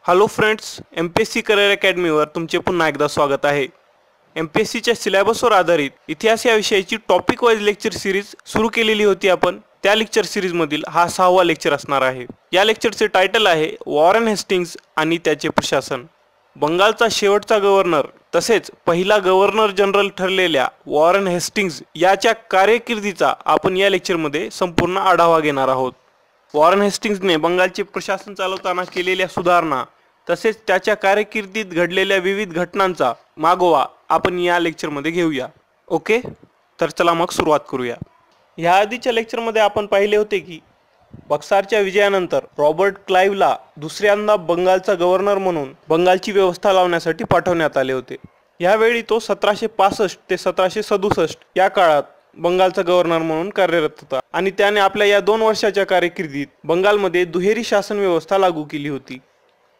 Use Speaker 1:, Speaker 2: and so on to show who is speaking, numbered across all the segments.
Speaker 1: Hello friends, MPSC career अकॅडमीवर तुमचे पुन्हा एकदा स्वागत आहे। MPSCच्या सिलेबसवर आधारित इतिहास या विषयाची टॉपिक वाइज लेक्चर सिरीज सुरू केलेली होती आपण। त्या लेक्चर सिरीज मधील हा 6वा लेक्चर असणार आहे। या लेक्चरचे टायटल आहे वॉरेन हेस्टिंग्स आणि त्याचे प्रशासन। बंगालचा शेवटचा गव्हर्नर तसेच पहिला गव्हर्नर जनरल ठरलेल्या वॉरेन हेस्टिंग्स याच्या कारकिर्दीचा आपण या लेक्चरमध्ये संपूर्ण आढावा घेणार आहोत। वॉरेन हेस्टिंग्सने बंगालचे प्रशासन चालवताना केलेल्या सुधारणा तसेच त्याच्या कारकिर्दीत घडलेल्या विविध घटनांचा मागोवा आपण या लेक्चरमध्ये घेऊया। ओके, तर चला मग सुरुवात करूया। या आधीच्या लेक्चरमध्ये आपण पाहिले होते की बक्सारच्या विजयानंतर रॉबर्ट क्लाइव्हला दुसऱ्यांदा बंगालचा गव्हर्नर म्हणून बंगालची व्यवस्था लावण्यासाठी पाठवण्यात आले होते। यावेळी तो 1765 ते 1767 या काळात बंगालचा गव्हर्नर म्हणून कार्यरत होता आणि त्याने आपल्या या 2 वर्षाच्या कारकिर्दीत बंगालमध्ये दुहेरी शासन व्यवस्था लागू केली होती।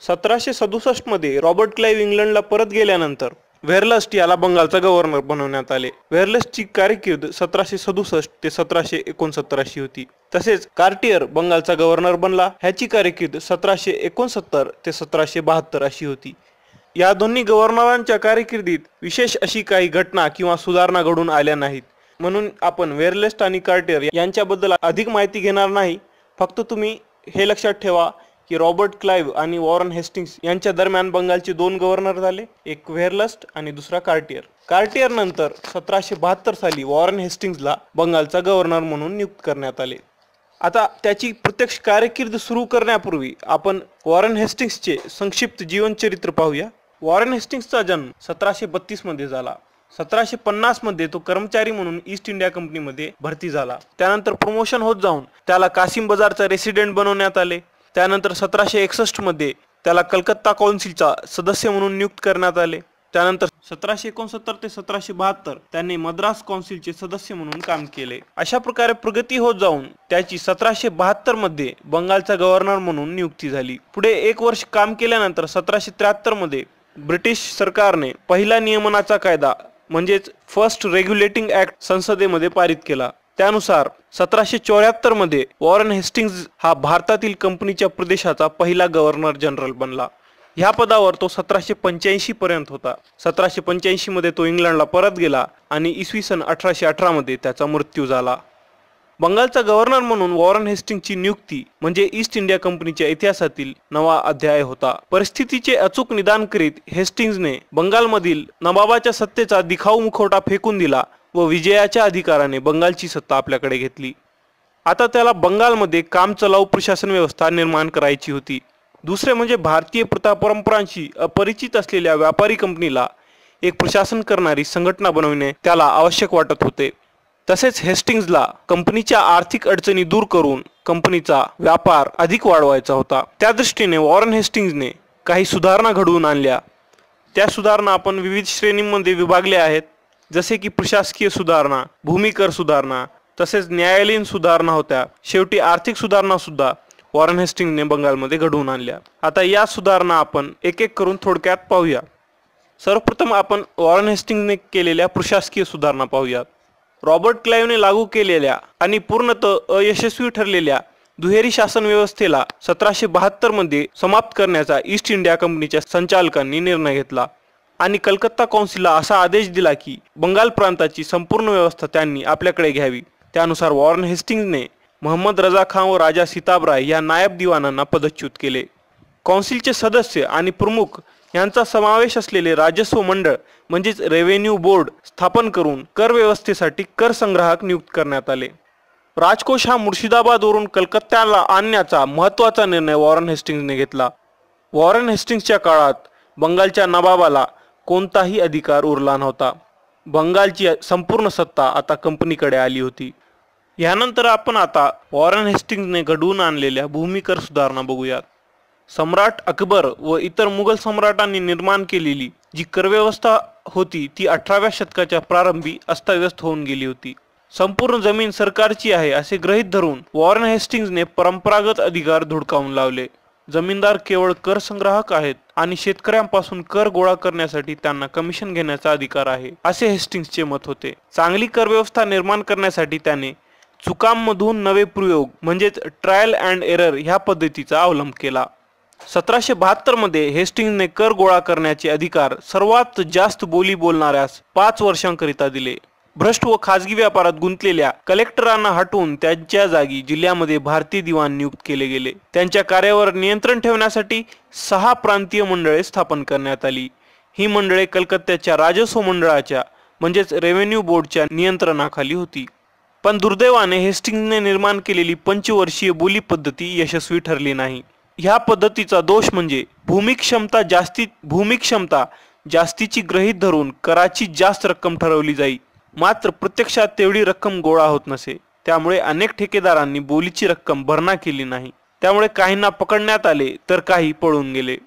Speaker 1: 1767 मध्ये रॉबर्ट क्लाइव्ह इंग्लंडला परत गेल्यानंतर वेरलस्ट याला बंगालचा गव्हर्नर बनवण्यात आले। वेरलस्टची कारकीर्द 1767 ते 1769 अशी होती। तसेच कार्टियर बंगालचा गव्हर्नर बनला। ह्याची कारकीर्द 1769 ते 1772 अशी होती। या दोन्ही गव्हर्नरांच्या कारकिर्दीत विशेष अशी काही घटना किंवा सुधारणा घडून आल्या नाहीत, म्हणून आपण वेरलेस्ट आणि कार्टियर यांच्याबद्दल अधिक माहिती घेणार नाही। फक्त तुम्ही हे लक्षात ठेवा की रॉबर्ट क्लाइव्ह आणि वॉरेन हेस्टिंग्स यांच्या दरम्यान बंगालचे 2 गव्हर्नर झाले, एक वेरलस्ट आणि दुसरा कार्टियर। कार्टियर नंतर 1772 साली वॉरेन हेस्टिंग्सला बंगालचा गव्हर्नर म्हणून नियुक्त करण्यात आले। आता त्याची प्रत्यक्ष कारकीर्द सुरू करण्यापूर्वी आपण वॉरेन हेस्टिंग्सचे संक्षिप्त जीवनचरित्र पाहूया। वॉरेन हेस्टिंग्सचा जन्म 1732 मध्ये झाला। 1750 मध्ये तो कर्मचारी म्हणून ईस्ट इंडिया कंपनीमध्ये भरती झाला। त्यानंतर प्रमोशन होत जाऊन त्याला कासिम बाजारचा रेसिडेंट बनवण्यात आले। त्यानंतर 1761 मध्ये त्याला कलकत्ता काउन्सिलचा सदस्य म्हणून नियुक्त करण्यात आले। त्यानंतर 1769 ते 1772 त्यांनी मद्रास काउन्सिलचे सदस्य म्हणून काम केले। अशा प्रकारे प्रगती होत जाऊन त्याची 1772 मध्ये बंगालचा गव्हर्नर म्हणून नियुक्ती झाली। पुढे 1 वर्ष काम केल्यानंतर 1773 मध्ये ब्रिटिश सरकारने पहिला नियमनाचा कायदा म्हणजेच फर्स्ट रेग्युलेटिंग ऍक्ट संसदेमध्ये पारित केला। त्यानुसार 1774 मध्ये वॉरेन हेस्टिंग्स हा भारतातील कंपनीच्या प्रदेशाचा पहिला गव्हर्नर जनरल बनला। ह्या पदावर तो 1785 पर्यंत होता। 1785 मध्ये तो इंग्लंडला परत गेला आणि इसवी सन 1818 मध्ये त्याचा मृत्यू झाला। बंगालचा गव्हर्नर म्हणून वॉरेन हेस्टिंग्सची नियुक्ती म्हणजे ईस्ट इंडिया कंपनीच्या इतिहासातील नवा अध्याय होता। परिस्थितीचे अचूक निदान करीत हेस्टिंग्सने बंगालमधील नवाबाच्या सत्तेचा दिखाऊ मुखवटा फेकून दिला व विजयाच्या अधिकाराने बंगालची सत्ता आपल्याकडे घेतली। आता त्याला बंगालमध्ये काम चलाऊ प्रशासन व्यवस्था निर्माण करायची होती। दुसरे म्हणजे भारतीय प्रथा परंपरांशी अपरिचित असलेल्या व्यापारी कंपनीला एक प्रशासन करणारी संघटना बनवणे त्याला आवश्यक वाटत होते। तसेच हेस्टिंग्सला कंपनीच्या आर्थिक अडचणी दूर करून कंपनीचा व्यापार अधिक वाढवायचा होता। त्या दृष्टीने वॉरेन हेस्टिंग्सने काही सुधारणा घडवून आणल्या। त्या सुधारणा आपण विविध श्रेणींमध्ये विभागल्या आहेत, जसे की प्रशासकीय सुधारणा, भूमिकर सुधारणा, तसेच न्यायालयीन सुधारणा होत्या। शेवटी आर्थिक सुधारणा सुद्धा वॉरेन हेस्टिंग्सने बंगालमध्ये घडवून आणल्या। आता या सुधारणा आपण एक एक करून थोडक्यात पाहूया। सर्वप्रथम आपण वॉरेन हेस्टिंग्सने केलेल्या प्रशासकीय सुधारणा पाहूया। रॉबर्ट क्लाइव्हने लागू केलेल्या आणि पूर्णतः अयशस्वी ठरलेल्या दुहेरी शासन व्यवस्थेला 1772 मध्ये समाप्त करण्याचा ईस्ट इंडिया कंपनीच्या संचालकांनी निर्णय घेतला आणि कलकत्ता काउन्सिलला असा आदेश दिला की बंगाल प्रांताची संपूर्ण व्यवस्था त्यांनी आपल्याकडे घ्यावी। त्यानुसार वॉरेन हेस्टिंग्सने मोहम्मद रजा खान व राजा सिताबराय या नायब दिवानांना पदच्युत केले। काउन्सिलचे सदस्य आणि प्रमुख यांचा समावेश असलेले राजस्व मंडळ म्हणजेच रेव्हेन्यू बोर्ड स्थापन करून कर व्यवस्थेसाठी कर संग्राहक नियुक्त करण्यात आले। राजकोष हा मुर्शिदाबादवरून कलकत्त्याला आणण्याचा महत्त्वाचा निर्णय वॉरेन हेस्टिंग्सने घेतला। वॉरेन हेस्टिंग्सच्या काळात बंगालच्या नवाबाला कोणताही अधिकार उरला नव्हता। बंगालची संपूर्ण सत्ता आता कंपनीकडे आली होती। यानंतर आपण आता वॉरेन हेस्टिंग्सने घडवून आणलेल्या भूमिकर सुधारणा बघूयात। सम्राट अकबर व इतर मुघल सम्राटांनी निर्माण केलेली जी करव्यवस्था होती ती 18व्या शतकाच्या प्रारंभी अस्ताव्यस्त होऊन गेली होती। संपूर्ण जमीन सरकारची आहे असे गृहीत धरून वॉरेन हेस्टिंग्सने परंपरागत अधिकार धुडकावून लावले। जमीनदार केवळ कर संग्राहक आहेत आणि शेतकऱ्यांपासून कर गोळा करण्यासाठी त्यांना कमिशन घेण्याचा अधिकार आहे असे हेस्टिंग्सचे मत होते। चांगली कर व्यवस्था निर्माण करण्यासाठी त्याने चुकांमधून नवे प्रयोग म्हणजेच ट्रायल अँड एरर ह्या पद्धतीचा अवलंब केला। 1772 मध्ये हेस्टिंग्जने कर गोळा करण्याचे अधिकार सर्वात जास्त बोली बोलणाऱ्यास 5 वर्षांकरिता दिले. भ्रष्ट व खाजगी व्यापारात गुंतलेल्या कलेक्टरांना हटवून त्यांच्या जागी जिल्ह्यामध्ये भारतीय दिवाण नियुक्त केले गेले. त्यांच्या कार्यावर नियंत्रण ठेवण्यासाठी 6 प्रांतीय मंडळे स्थापन करण्यात आली. ही मंडळे कलकत्त्याच्या राजस्व मंडळाच्या म्हणजेच रेव्हेन्यू बोर्डच्या नियंत्रणाखाली होती. पण दुर्दैवाने हेस्टिंग्जने निर्माण केलेली पंचवर्षीय बोली पद्धती यशस्वी ठरली नाही. ह्या पद्धतीचा दोष म्हणजे भूमिक्षमता जास्तीची गृहीत धरून कराची जास्त रक्कम ठरवली जाई, मात्र प्रत्यक्षात तेवढी रक्कम गोळा होत नसे. त्यामुळे अनेक ठेकेदारांनी बोलीची रक्कम भरणा केली नाही. त्यामुळे काहींना पकडण्यात आले तर काही पळून गेले.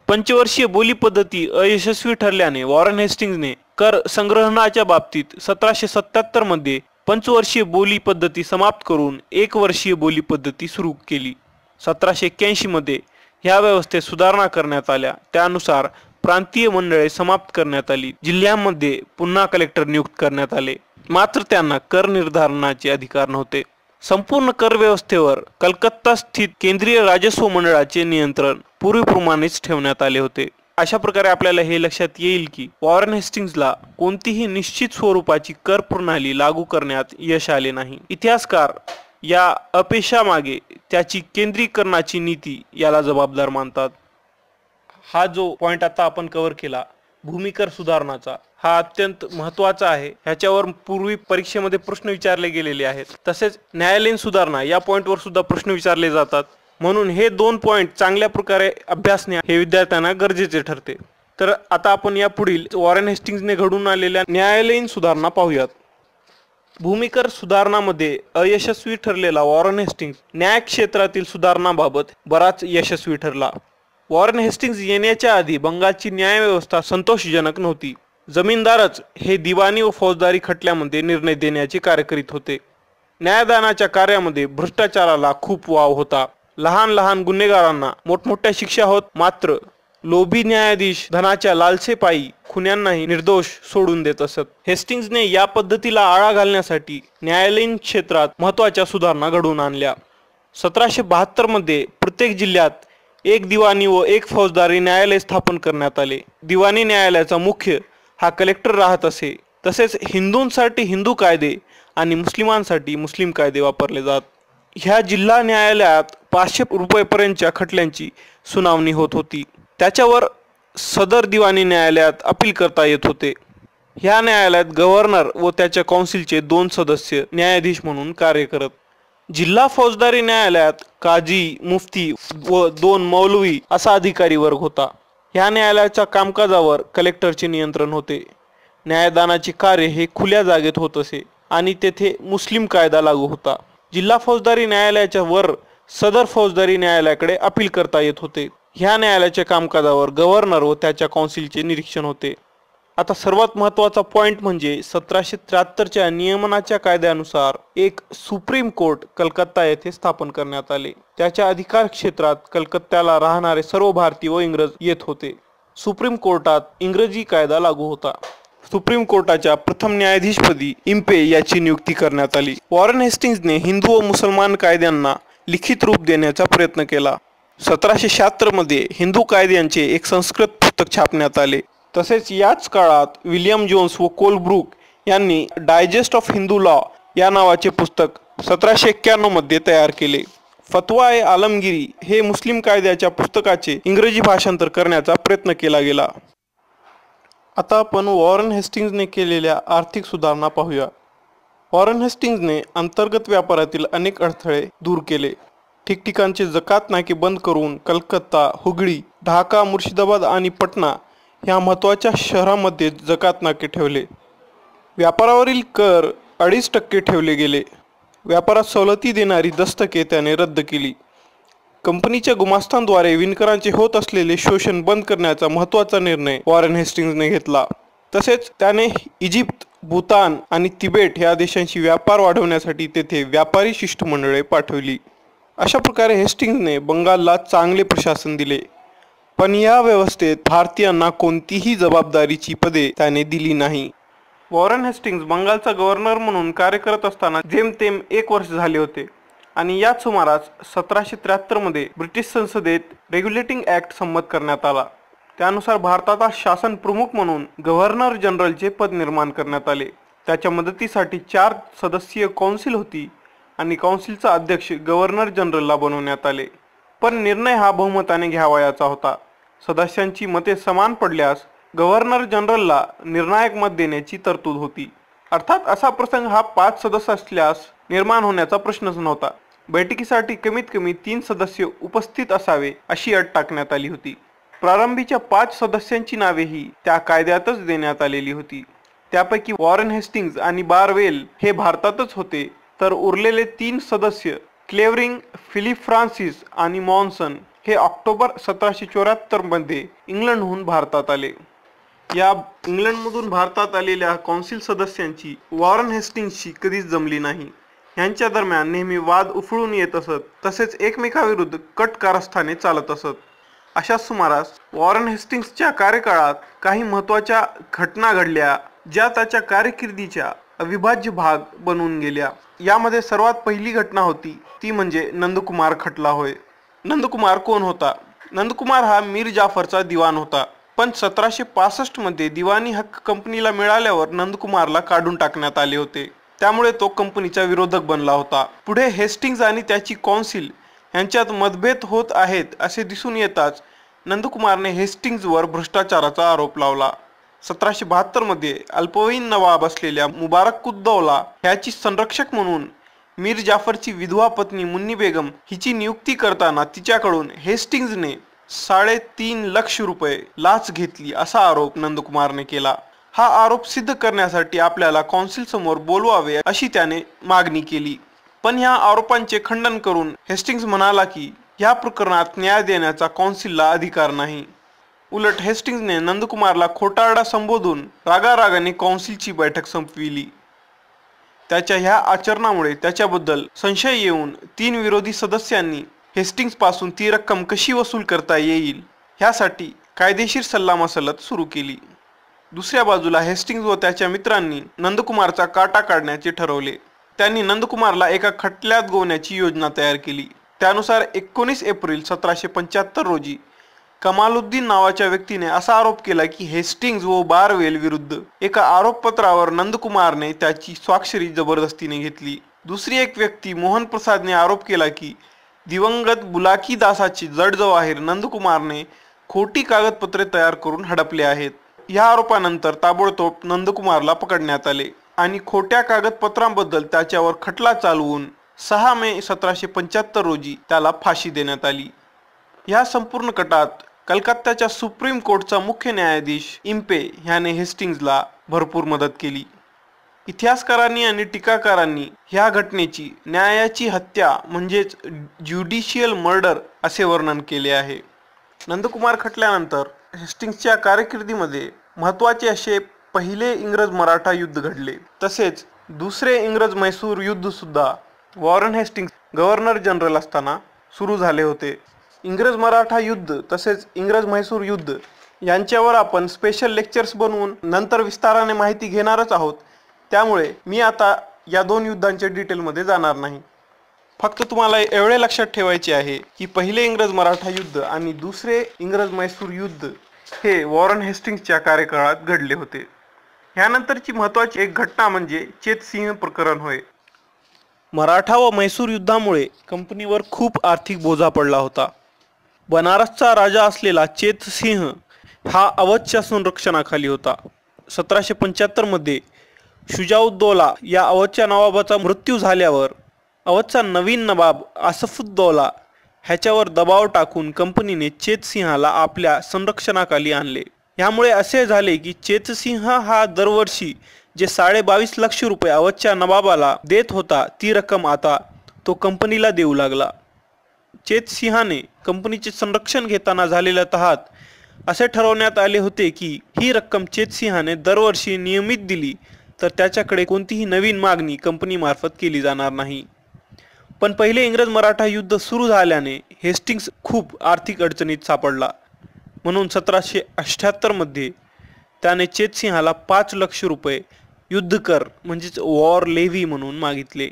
Speaker 1: पंचवर्षीय बोली पद्धती अयशस्वी ठरल्याने वॉरेन हेस्टिंग्जने कर संग्रहणाच्या बाबतीत 1777 मध्ये पंचवर्षीय बोली पद्धती समाप्त करून 1 वर्षीय बोली पद्धती सुरू केली. 1781 मध्ये ह्या व्यवस्थेत सुधारणा करण्यात आल्या. त्यानुसार प्रांतीय मंडळे समाप्त करण्यात आली. जिल्ह्यांमध्ये पुन्हा कलेक्टर नियुक्त करण्यात आले, मात्र त्यांना कर निर्धारणाचे अधिकार नव्हते. संपूर्ण कर व्यवस्थेवर कलकत्ता स्थित केंद्रीय राजस्व मंडळाचे नियंत्रण पूर्वीप्रमाणेच ठेवण्यात आले होते. अशा प्रकारे आपल्याला हे लक्षात येईल की वॉरेन हेस्टिंग्जला कोणतीही निश्चित स्वरूपाची कर प्रणाली लागू करण्यात यश आले नाही. इतिहासकार या अपयशामागे त्याची केंद्रीकरणाची नीती याला जबाबदार मानतात. हा जो पॉइंट आता आपण कव्हर केला भूमिकर सुधारणाचा, हा अत्यंत महत्त्वाचा आहे. ह्याच्यावर पूर्वी परीक्षेमध्ये प्रश्न विचारले गेलेले आहेत. तसेच न्यायालयीन सुधारणा या पॉइंटवर सुद्धा प्रश्न विचारले जातात. म्हणून हे 2 पॉइंट चांगल्या प्रकारे अभ्यासणे हे विद्यार्थ्यांना गरजेचे ठरते. तर आता आपण या पुढील वॉरेन हेस्टिंग्जने घडून आलेल्या न्यायालयीन सुधारणा पाहूयात. भूमिकर सुधारणामध्ये अयशस्वी ठरलेला वॉरेन हेस्टिंग्ज न्याय क्षेत्रातील सुधारणाबाबत बराच यशस्वी ठरला. वॉरेन हेस्टिंग्ज येण्याच्या आधी बंगालची न्याय व्यवस्था संतोषजनक नव्हती. जमीनदारच हे दिवाणी व फौजदारी खटल्यामध्ये निर्णय देण्याचे कार्य करीत होते. न्यायदानाच्या कार्यामध्ये भ्रष्टाचाराला खूप वाव होता. लहान लहान गुन्हेगारांना मोठमोठ्या शिक्षा होत, मात्र लोभी न्यायाधीश धनाच्या लालसेपायी खुन्यांनाही निर्दोष सोडून देत असत. हेस्टिंग्जने या पद्धतीला आळा घालण्यासाठी न्यायालयीन क्षेत्रात महत्त्वाच्या सुधारणा घडवून आणल्या. 1772 मध्ये प्रत्येक जिल्ह्यात 1 दिवाणी व 1 फौजदारी न्यायालय स्थापन करण्यात आले. दिवाणी न्यायालयाचा मुख्य हा कलेक्टर राहत असे. तसेच हिंदूंसाठी हिंदू कायदे आणि मुस्लिमांसाठी मुस्लिम कायदे वापरले जात. ह्या जिल्हा न्यायालयात 500 रुपयेपर्यंतच्या खटल्यांची सुनावणी होत होती. त्याच्यावर सदर दिवाणी न्यायालयात अपील करता येत होते. ह्या न्यायालयात गव्हर्नर व त्याच्या काउन्सिलचे 2 सदस्य न्यायाधीश म्हणून कार्य करत. जिल्हा फौजदारी न्यायालयात काजी, मुफ्ती व 2 मौलवी असा अधिकारी वर्ग होता. ह्या न्यायालयाच्या कामकाजावर कलेक्टरचे नियंत्रण होते. न्यायदानाचे कार्य हे खुल्या जागेत होत असे आणि तेथे मुस्लिम कायदा लागू होता. जिल्हा फौजदारी न्यायालयाच्या वर सदर फौजदारी न्यायालयाकडे अपील करता येत होते. ह्या न्यायालयाच्या कामकाजावर गव्हर्नर व त्याच्या काउन्सिलचे निरीक्षण होते. आता सर्वात महत्त्वाचा पॉइंट म्हणजे 1773च्या नियमनाच्या कायद्यानुसार एक सुप्रीम कोर्ट कलकत्ता येथे स्थापन करण्यात आले. त्याच्या अधिकार क्षेत्रात कलकत्त्याला राहणारे सर्व भारतीय व इंग्रज येत होते. सुप्रीम कोर्टात इंग्रजी कायदा लागू होता. सुप्रीम कोर्टाच्या प्रथम न्यायाधीशपदी इम्पे याची नियुक्ती करण्यात आली. वॉरेन हेस्टिंग्जने हिंदू व मुसलमान कायद्यांना लिखित रूप देण्याचा प्रयत्न केला. 1776 मध्ये हिंदू कायद्यांचे एक संस्कृत पुस्तक छापण्यात आले. तसेच याच काळात विल्यम जोन्स व कोलब्रुक यांनी डायजेस्ट ऑफ हिंदू लॉ या नावाचे पुस्तक 1791 मध्ये तयार केले. फतवा ए आलमगिरी हे मुस्लिम कायद्याच्या पुस्तकाचे इंग्रजी भाषांतर करण्याचा प्रयत्न केला गेला. आता आपण वॉरेन हेस्टिंग्जने केलेल्या आर्थिक सुधारणा पाहूया. वॉरेन हेस्टिंग्जने अंतर्गत व्यापारातील अनेक अडथळे दूर केले. ठिकठिकाणचे जकात नाके बंद करून कलकत्ता, हुगळी, ढाका, मुर्शिदाबाद आणि पटना ह्या महत्त्वाच्या शहरांमध्ये जकात नाके ठेवले. व्यापारावरील कर 2.5% ठेवले गेले. व्यापारात सवलती देणारी दस्तके त्याने रद्द केली. कंपनीच्या गुमास्तांद्वारे विणकरांचे होत असलेले शोषण बंद करण्याचा महत्त्वाचा निर्णय वॉरेन हेस्टिंग्जने घेतला. तसेच त्याने इजिप्त, भूतान आणि तिबेट ह्या देशांशी व्यापार वाढवण्यासाठी तेथे व्यापारी शिष्टमंडळे पाठवली. अशा प्रकारे हेस्टिंग्जने बंगालला चांगले प्रशासन दिले. पण या व्यवस्थेत भारतीयांना कोणतीही जबाबदारीची पदे त्याने दिली नाही. वॉरेन हेस्टिंग्ज बंगालचा गव्हर्नर म्हणून कार्य करत असताना जेमतेम 1 वर्ष झाले होते. आणि याच सुमारास 1773 मध्ये ब्रिटिश संसदेत रेग्युलेटिंग ऍक्ट संमत करण्यात आला। त्यानुसार भारताचा शासन प्रमुख म्हणून गव्हर्नर जनरलचे पद निर्माण करण्यात आले। त्याच्या मदतीसाठी 4 सदस्यीय कौन्सिल होती आणि कौन्सिलचा अध्यक्ष गव्हर्नर जनरलला बनवण्यात आले। पण निर्णय हा बहुमताने घ्यावयाचा होता। सदस्यांची मते समान पडल्यास गव्हर्नर जनरलला निर्णायक मत देण्याची तरतूद होती। अर्थात असा प्रसंग हा 5 सदस्य असल्यास निर्माण होण्याचा प्रश्नच नव्हता। बैठकीसाठी कमीत कमी 3 सदस्य उपस्थित असावे अशी अट टाकण्यात आली होती। प्रारंभीच्या 5 सदस्यांची नावेही त्या कायद्यातच देण्यात आलेली होती। त्यापैकी वॉरेन हेस्टिंग्ज आणि बारवेल हे भारतातच होते, तर उरलेले 3 सदस्य क्लेवरिंग, फिलिप फ्रान्सिस आणि मॉन्सन हे ऑक्टोबर 1774 मध्ये इंग्लंडहून भारतात आले। या इंग्लंडमधून भारतात आलेल्या कौन्सिल सदस्यांची वॉरेन हेस्टिंग्जशी कधीच जमली नाही। यांच्या दरम्यान नेहमी वाद उफळून येत असत, तसेच एकमेकाविरुद्ध कट कारस्थाने चालत असत। अशा सुमारास वॉरेन हेस्टिंग्जच्या कार्यकाळात काही महत्त्वाच्या घटना घडल्या, ज्या त्याच्या कारकिर्दीच्या अविभाज्य भाग बनून गेल्या। यामध्ये सर्वात पहिली घटना होती ती म्हणजे नंदकुमार खटला होय। नंदकुमार कोण होता? नंदकुमार हा मीर जाफरचा दिवाण होता, पण 1765 मध्ये दिवाणी हक्क कंपनीला मिळाल्यावर नंदकुमारला काढून टाकण्यात आले होते। त्यामुळे तो कंपनीचा विरोधक बनला होता। पुढे हेस्टिंग्ज आणि त्याची कौन्सिल यांच्यात मतभेद होत आहेत असे दिसून येताच नंदकुमारने हेस्टिंग्जवर भ्रष्टाचाराचा आरोप लावला। 1772 मध्ये अल्पवयीन नवाब असलेल्या मुबारकुद्दौला ह्याची संरक्षक म्हणून मीर जाफरची विधवा पत्नी मुन्नी बेगम हिची नियुक्ती करताना तिच्याकडून हेस्टिंग्जने 3.5 लाख रुपये लाच घेतली असा आरोप नंदकुमारने केला। हा आरोप सिद्ध करण्यासाठी आपल्याला कौन्सिल समोर बोलवावे अशी त्याने मागणी केली, पण ह्या आरोपांचे खंडन करून हेस्टिंग्ज म्हणाला की ह्या प्रकरणात न्याय देण्याचा कौन्सिलला अधिकार नाही। उलट हेस्टिंग्जने नंदकुमारला खोटारडा संबोधून रागारागाने कौन्सिलची बैठक संपविली। त्याच्या ह्या आचरणामुळे त्याच्याबद्दल संशय येऊन 3 विरोधी सदस्यांनी हेस्टिंग्ज पासून ती रक्कम कशी वसूल करता येईल ह्यासाठी कायदेशीर सल्लामसलत सुरू केली। दुसऱ्या बाजूला हेस्टिंग्ज व त्याच्या मित्रांनी नंदकुमारचा काटा काढण्याचे ठरवले। त्यांनी नंदकुमारला एका खटल्यात गोवण्याची योजना तयार केली। त्यानुसार 19 एप्रिल 1775 रोजी कमालुद्दीन नावाच्या व्यक्तीने असा आरोप केला की हेस्टिंग्ज व बारवेल विरुद्ध एका आरोपपत्रावर नंदकुमारने त्याची स्वाक्षरी जबरदस्तीने घेतली। दुसरी एक व्यक्ती मोहन प्रसादने आरोप केला की दिवंगत बुलाकी दासाची जडजवाहीर नंदकुमारने खोटी कागदपत्रे तयार करून हडपले आहेत। या आरोपानंतर ताबडतोब नंदकुमारला पकडण्यात आले आणि खोट्या कागदपत्रांबद्दल त्याच्यावर खटला चालवून 6 मे 1775 रोजी त्याला फाशी देण्यात आली। या संपूर्ण कटात कलकत्त्याच्या सुप्रीम कोर्टचा मुख्य न्यायाधीश इम्पे ह्याने हेस्टिंग्जला भरपूर मदत केली। इतिहासकारांनी आणि टीकाकारांनी ह्या घटनेची न्यायाची हत्या म्हणजेच ज्युडिशियल मर्डर असे वर्णन केले आहे। नंदकुमार खटल्यानंतर हेस्टिंग्जच्या कारकिर्दीमध्ये महत्त्वाचे असे पहिले इंग्रज मराठा युद्ध घडले, तसेच दुसरे इंग्रज म्हैसूर युद्ध सुद्धा वॉरेन हेस्टिंग्ज गव्हर्नर जनरल असताना सुरू झाले होते। इंग्रज मराठा युद्ध तसेच इंग्रज म्हैसूर युद्ध यांच्यावर आपण स्पेशल लेक्चर्स बनवून नंतर विस्ताराने माहिती घेणारच आहोत। त्यामुळे मी आता या 2 युद्धांच्या डिटेलमध्ये जाणार नाही। फक्त तुम्हाला एवढे लक्षात ठेवायचे आहे की पहिले इंग्रज मराठा युद्ध आणि दुसरे इंग्रज म्हैसूर युद्ध हे वॉरेन हेस्टिंग्जच्या कार्यकाळात घडले होते। ह्यानंतरची महत्त्वाची एक घटना म्हणजे चेतसिंह प्रकरण होय। मराठा व म्हैसूर युद्धामुळे कंपनीवर खूप आर्थिक बोजा पडला होता। बनारसचा राजा असलेला चेतसिंह हा अवधच्या संरक्षणाखाली होता। 1775 मध्ये शुजाउद्दौला या अवधच्या नवाबाचा मृत्यू झाल्यावर अवधचा नवीन नवाब आसफुद्दौला ह्याच्यावर दबाव टाकून कंपनीने चेतसिंहाला आपल्या संरक्षणाखाली आणले। यामुळे असे झाले की चेतसिंह हा दरवर्षी जे 22.5 लाख रुपये अवधच्या नवाबाला देत होता ती रक्कम आता तो कंपनीला देऊ लागला। चेतसिंहाने कंपनीचे संरक्षण घेताना झालेल्या तहात असे ठरवण्यात आले होते की ही रक्कम चेतसिंहाने दरवर्षी नियमित दिली तर त्याच्याकडे कोणतीही नवीन मागणी कंपनीमार्फत केली जाणार नाही। पण पहिले इंग्रज मराठा युद्ध सुरू झाल्याने हेस्टिंग्ज खूप आर्थिक अडचणीत सापडला, म्हणून 1778 मध्ये त्याने चेतसिंहाला 5 लाख रुपये युद्ध कर म्हणजेच वॉर लेव्ही म्हणून मागितले।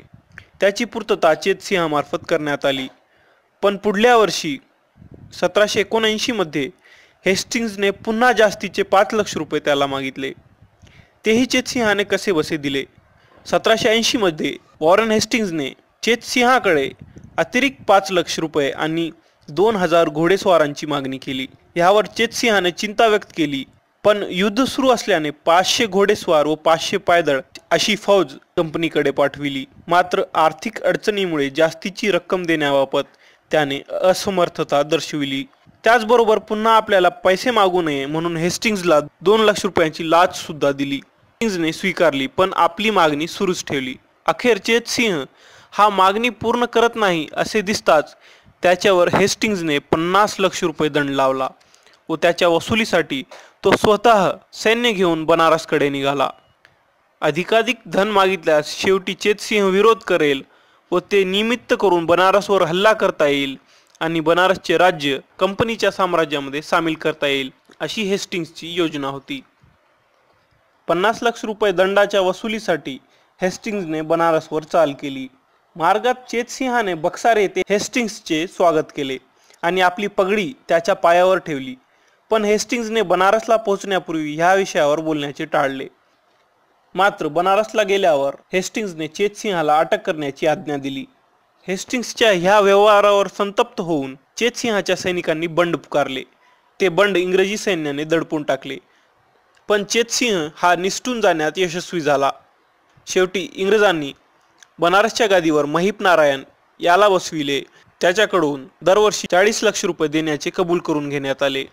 Speaker 1: त्याची पूर्तता चेतसिंहामार्फत करण्यात आली. पण पुढल्या वर्षी 1779 मध्ये हेस्टिंग्जने पुन्हा जास्तीचे 5 लाख रुपये त्याला मागितले. तेही चेतसिंहाने कसे बसे दिले. 1780 मध्ये वॉरन हेस्टिंग्जने चेतसिंहाकडे अतिरिक्त 5 लाख रुपये आणि 2000 घोडेस्वारांची मागणी केली. यावर चेतसिंहाने चिंता व्यक्त केली, पण युद्ध सुरू असल्याने 500 घोडेस्वार व 500 पायदळ अशी फौज कंपनीकडे पाठविली. मात्र आर्थिक अडचणीमुळे जास्तीची रक्कम देण्याबाबत त्याने असमर्थता दर्शविली. त्याचबरोबर पुन्हा आपल्याला पैसे मागू नये म्हणून हेस्टिंग्जला 2 लाख रुपयांची लाच सुद्धा दिली. हेस्टिंग्जने स्वीकारली, पण आपली मागणी सुरूच ठेवली. अखेर चेतसिंह हा मागणी पूर्ण करत नाही असे दिसताच त्याच्यावर हेस्टिंग्जने 50 लाख रुपये दंड लावला व त्याच्या वसुलीसाठी तो स्वतः सैन्य घेऊन बनारसकडे निघाला. अधिकाधिक धन मागितल्यास शेवटी चेतसिंह विरोध करेल व ते निमित्त करून बनारसवर हल्ला करता येईल आणि बनारसचे राज्य कंपनीच्या साम्राज्यामध्ये सामील करता येईल अशी हेस्टिंग्जची योजना होती. 50 लाख रुपये दंडाच्या वसुलीसाठी हेस्टिंग्जने बनारसवर चाल केली. मार्गात चेतसिंहाने बक्सार येथे हेस्टिंग्जचे स्वागत केले आणि आपली पगडी त्याच्या पायावर ठेवली. पण हेस्टिंग्जने बनारसला पोहोचण्यापूर्वी ह्या विषयावर बोलण्याचे टाळले. मात्र बनारसला गेल्यावर हेस्टिंग्जने चेतसिंहाला अटक करण्याची आज्ञा दिली. हेस्टिंग्जच्या ह्या व्यवहारावर संतप्त होऊन चेतसिंहाच्या सैनिकांनी बंड पुकारले. ते बंड इंग्रजी सैन्याने दडपून टाकले, पण चेतसिंह हा निसटून जाण्यात यशस्वी झाला. शेवटी इंग्रजांनी बनारसच्या गादीवर महिप नारायण याला बसविले. त्याच्याकडून दरवर्षी 40 लाख रुपये देण्याचे कबूल करून घेण्यात आले.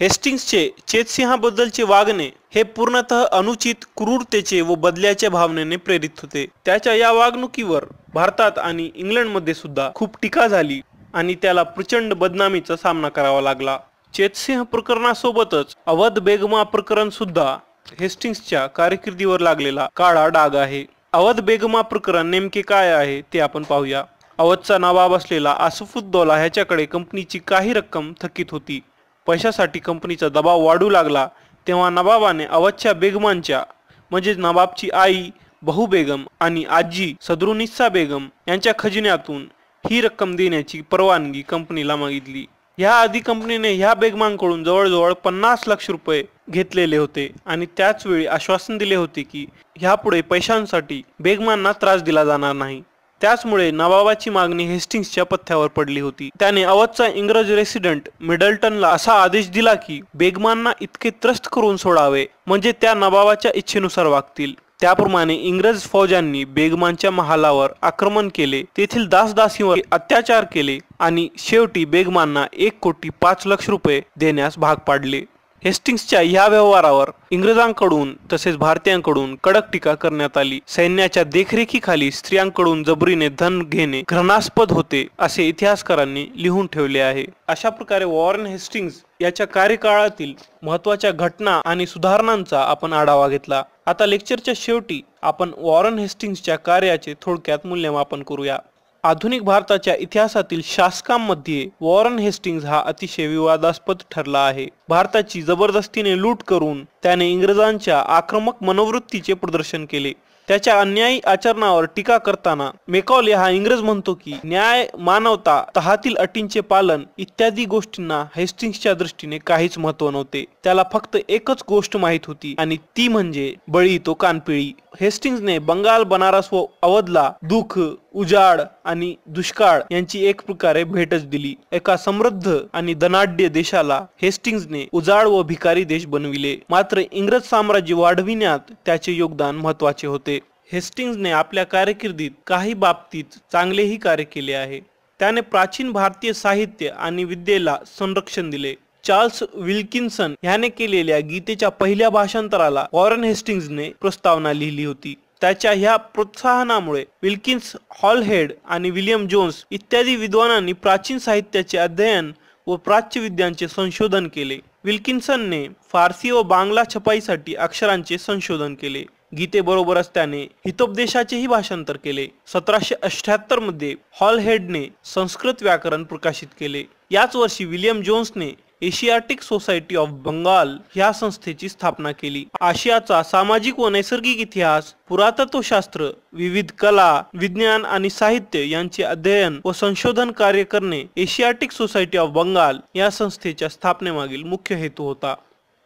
Speaker 1: हेस्टिंग्जचे चेतसिंहाबद्दलचे वागणे हे पूर्णतः अनुचित, क्रूरतेचे व बदल्याच्या भावनेने प्रेरित होते. त्याच्या या वागणुकीवर भारतात आणि इंग्लंडमध्ये सुद्धा खूप टीका झाली आणि त्याला प्रचंड बदनामीचा सामना करावा लागला. चेतसिंह प्रकरणासोबतच अवध बेगमा प्रकरण सुद्धा हेस्टिंग्जच्या कारकिर्दीवर लागलेला काळा डाग आहे. अवध बेगमा प्रकरण नेमके काय आहे ते आपण पाहूया. अवधचा नवाब असलेला आसफुद्दौला ह्याच्याकडे कंपनीची काही रक्कम थकीत होती. पैशासाठी कंपनीचा दबाव वाढू लागला तेव्हा नवाबाने अवधच्या बेगमांच्या म्हणजे नवाबची आई बहु बेगम आणि आजी सदरुनिसा बेगम यांच्या खजिन्यातून ही रक्कम देण्याची परवानगी कंपनीला मागितली. ह्याआधी कंपनीने ह्या बेगमांकडून जवळजवळ 50 लाख रुपये घेतलेले होते आणि त्याच वेळी आश्वासन दिले होते की ह्यापुढे पैशांसाठी बेगमांना त्रास दिला जाणार नाही. त्याचमुळे नवाबाची मागणी हेस्टिंग्जच्या पथ्यावर पडली होती. त्याने अवधचा इंग्रज रेसिडेंट मिडल्टनला असा आदेश दिला की बेगमांना इतके त्रस्त करून सोडावे म्हणजे त्या नवाबाच्या इच्छेनुसार वागतील. त्याप्रमाणे इंग्रज फौजांनी बेगमांच्या महालावर आक्रमण केले, तेथील दासदासींवर अत्याचार केले आणि शेवटी बेगमांना 1,05,00,000 रुपये देण्यास भाग पाडले. हेस्टिंग्जच्या ह्या व्यवहारावर इंग्रजांकडून तसेच भारतीयांकडून कडक टीका करण्यात आली. सैन्याच्या देखरेखीखाली स्त्रियांकडून जबरीने धन घेणे घृणास्पद होते असे इतिहासकारांनी लिहून ठेवले आहे. अशा प्रकारे वॉरन हेस्टिंग्ज याच्या कार्यकाळातील महत्त्वाच्या घटना आणि सुधारणांचा आपण आढावा घेतला. आता लेक्चरच्या शेवटी आपण वॉरन हेस्टिंग्जच्या कार्याचे थोडक्यात मूल्यमापन करूया. आधुनिक भारताच्या इतिहासातील शासकांमध्ये वॉरन हेस्टिंग्ज हा अतिशय विवादास्पद ठरला आहे. भारताची जबरदस्तीने लूट करून त्याने इंग्रजांच्या आक्रमक मनोवृत्तीचे प्रदर्शन केले. त्याच्या अन्यायी आचरणावर टीका करताना मेकॉले हा इंग्रज म्हणतो की न्याय, मानवता, तहातील अटींचे पालन इत्यादी गोष्टींना हेस्टिंग्जच्या दृष्टीने काहीच महत्त्व नव्हते. त्याला फक्त एकच गोष्ट माहीत होती आणि ती म्हणजे बळी तो कानपिळी. हेस्टिंग्जने बंगाल, बनारस व अवधला दुःख, उजाड आणि दुष्काळ यांची एक प्रकारे भेटच दिली. एका समृद्ध आणि धनाढ्य देशाला हेस्टिंग्जने उजाड व भिकारी देश बनविले. मात्र इंग्रज साम्राज्य वाढविण्यात त्याचे योगदान महत्त्वाचे होते. हेस्टिंग्जने आपल्या कारकिर्दीत काही बाबतीत चांगलेही कार्य केले आहे. त्याने प्राचीन भारतीय साहित्य आणि विद्येला संरक्षण दिले. चार्ल्स विल्किन्सन ह्याने केलेल्या गीतेच्या पहिल्या भाषांतराला वॉरन हेस्टिंग्जने प्रस्तावना लिहिली होती. त्याच्या ह्या प्रोत्साहनामुळे विल्किन्स, हॉलहेड आणि विलियम जोन्स इत्यादी विद्वानांनी प्राचीन साहित्याचे अध्ययन व प्राच्यविद्यांचे संशोधन केले. विल्किन्सनने फारसी व बांगला छपाईसाठी अक्षरांचे संशोधन केले. गीतेबरोबरच त्याने हितोपदेशाचेही भाषांतर केले. 1778 मध्ये हॉलहेडने संस्कृत व्याकरण प्रकाशित केले. याच वर्षी विलियम जोन्सने एशियाटिक सोसायटी ऑफ बंगाल ह्या संस्थेची स्थापना केली। आशियाचा सामाजिक व नैसर्गिक इतिहास, पुरातत्वशास्त्र, विविध कला, विज्ञान आणि साहित्य यांचे अध्ययन व संशोधन कार्य करणे एशियाटिक सोसायटी ऑफ बंगाल या संस्थेच्या स्थापनेमागील मुख्य हेतू होता।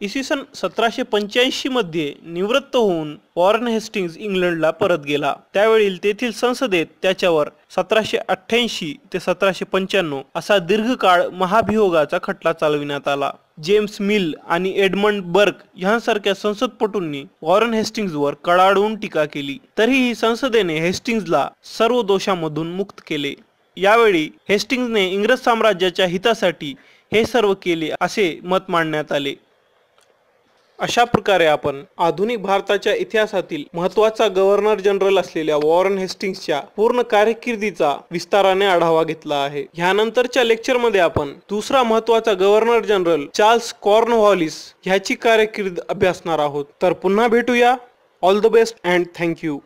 Speaker 1: इसवी सन 1785 मध्ये निवृत्त होऊन वॉरेन हेस्टिंग्ज इंग्लंडला परत गेला। त्यावेळी तेथील संसदेत त्याच्यावर 1788 ते 1795 असा दीर्घकाळ महाभियोगाचा खटला चालविण्यात आला। जेम्स मिल आणि एडमंड बर्क यांसारख्या संसदपटूंनी वॉरेन हेस्टिंग्जवर कडाडून टीका केली, तरीही संसदेने हेस्टिंग्जला सर्व दोषांमधून मुक्त केले। यावेळी हेस्टिंग्जने इंग्रज साम्राज्याच्या हितासाठी हे सर्व केले असे मत मांडण्यात आले। अशा प्रकारे आपण आधुनिक भारताच्या इतिहासातील महत्त्वाचा गव्हर्नर जनरल असलेल्या वॉरेन हेस्टिंग्जच्या पूर्ण कारकिर्दीचा विस्ताराने आढावा घेतला आहे। ह्यानंतरच्या लेक्चरमध्ये आपण दुसरा महत्त्वाचा गव्हर्नर जनरल चार्ल्स कॉर्नवॉलिस ह्याची कारकीर्द अभ्यासणार आहोत। तर पुन्हा भेटूया। All the best and thank you.